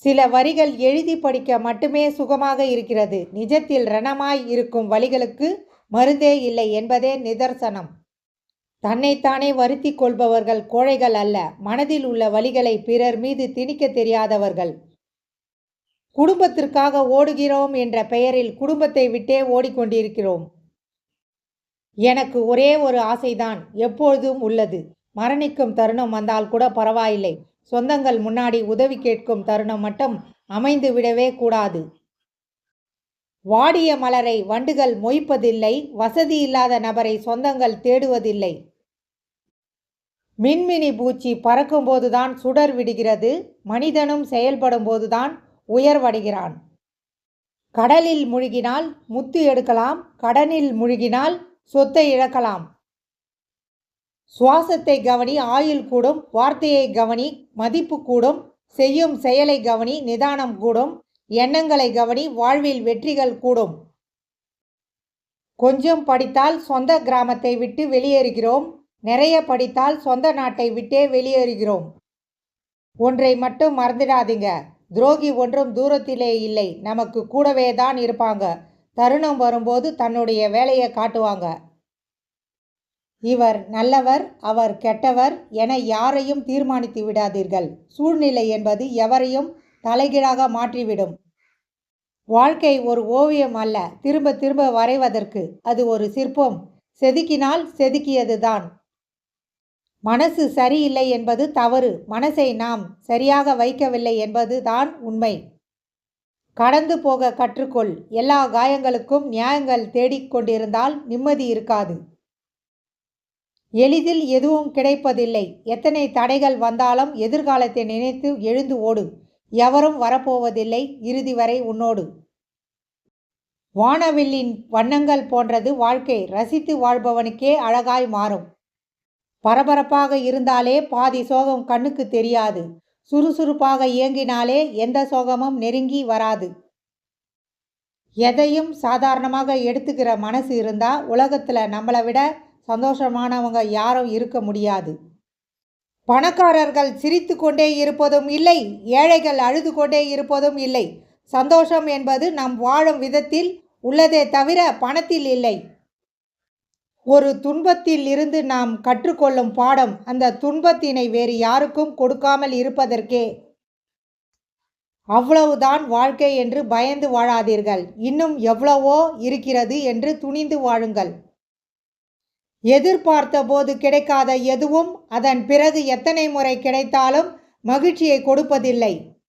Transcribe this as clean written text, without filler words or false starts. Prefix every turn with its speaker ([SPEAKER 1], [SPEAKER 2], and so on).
[SPEAKER 1] சில வரிகள் எழுதி படிக்க மட்டுமே சுகமாக இருக்கிறது. நிஜத்தில் ரணமாய் இருக்கும் வலிகளுக்கு மருந்தே இல்லை என்பதே நிதர்சனம். தன்னைத்தானே வருத்தி கொள்பவர்கள் கோழைகள் அல்ல, மனதில் உள்ள வலிகளை பிறர் மீது திணிக்க தெரியாதவர்கள். குடும்பத்திற்காக ஓடுகிறோம் என்ற பெயரில் குடும்பத்தை விட்டே ஓடிக்கொண்டிருக்கிறோம். எனக்கு ஒரே ஒரு ஆசைதான் எப்பொழுதும் உள்ளது. மரணிக்கும் தருணம் வந்தால் கூட பரவாயில்லை, சொந்தங்கள் முன்னாடி உதவி கேட்கும் தருணம் மட்டும் அமைந்து விடவே கூடாது. வாடிய மலரை வண்டுகள் மொய்ப்பதில்லை, வசதி இல்லாத நபரை சொந்தங்கள் தேடுவதில்லை. மின்மினி பூச்சி பறக்கும்போதுதான் சுடர் விடுகிறது, மனிதனும் செயல்படும் போதுதான் உயர்வடைகிறான். கடலில் முழுகினால் முத்து எடுக்கலாம், கடனில் முழுகினால் சொத்தை இழக்கலாம். சுவாசத்தை கவனி, ஆயுள் கூடும். வார்த்தையை கவனி, மதிப்பு கூடும். செய்யும் செயலை கவனி, நிதானம் கூடும். எண்ணங்களை கவனி, வாழ்வில் வெற்றிகள் கூடும். கொஞ்சம் படித்தால் சொந்த கிராமத்தை விட்டு வெளியேறுகிறோம், நிறைய படித்தால் சொந்த நாட்டை விட்டே வெளியேறுகிறோம். ஒன்றை மட்டும் மறந்துடாதீங்க, துரோகி ஒன்றும் தூரத்திலே இல்லை, நமக்கு கூடவே தான் இருப்பாங்க. தருணம் வரும்போது தன்னுடைய வேலையை காட்டுவாங்க. இவர் நல்லவர், அவர் கெட்டவர் என யாரையும் தீர்மானித்து விடாதீர்கள். சூழ்நிலை என்பது எவரையும் தலைகீழாக மாற்றிவிடும். வாழ்க்கை ஒரு ஓவியம் அல்ல, திரும்ப திரும்ப வரைவதற்கு. அது ஒரு சிற்பம், செதுக்கினால் செதுக்கியதுதான். மனசு சரியில்லை என்பது தவறு, மனசை நாம் சரியாக வைக்கவில்லை என்பது தான் உண்மை. கடந்து போக கற்றுக்கொள். எல்லா காயங்களுக்கும் நியாயங்கள் தேடிக்கொண்டிருந்தால் நிம்மதி இருக்காது. எளிதில் எதுவும் கிடைப்பதில்லை. எத்தனை தடைகள் வந்தாலும் எதிர்காலத்தை நினைத்து எழுந்து ஓடு. எவரும் வரப்போவதில்லை இறுதி வரை உன்னோடு. வானவில்லின் வண்ணங்கள் போன்றது வாழ்க்கை, ரசித்து வாழ்பவனுக்கே அழகாய் மாறும். பரபரப்பாக இருந்தாலே பாதி சோகம் கண்ணுக்கு தெரியாது. சுறுசுறுப்பாக இயங்கினாலே எந்த சோகமும் நெருங்கி வராது. எதையும் சாதாரணமாக எடுத்துக்கிற மனசு இருந்தா உலகத்தில் நம்மளை விட சந்தோஷமானவங்க யாரும் இருக்க முடியாது. பணக்காரர்கள் சிரித்து கொண்டே இருப்பதும் இல்லை, ஏழைகள் அழுது கொண்டே இருப்பதும் இல்லை. சந்தோஷம் என்பது நாம் வாழும் விதத்தில் உள்ளதே தவிர பணத்தில் இல்லை. ஒரு துன்பத்தில் இருந்து நாம் கற்றுக்கொள்ளும் பாடம் அந்த துன்பத்தினை வேறு யாருக்கும் கொடுக்காமல் இருப்பதற்கே. அவ்வளவுதான் வாழ்க்கை என்று பயந்து வாழாதீர்கள். இன்னும் எவ்வளவோ இருக்கிறது என்று துணிந்து வாழுங்கள். எதிர்பார்த்த போது கிடைக்காத எதுவும் அதன் பிறகு எத்தனை முறை கிடைத்தாலும் மகிழ்ச்சியை கொடுப்பதில்லை.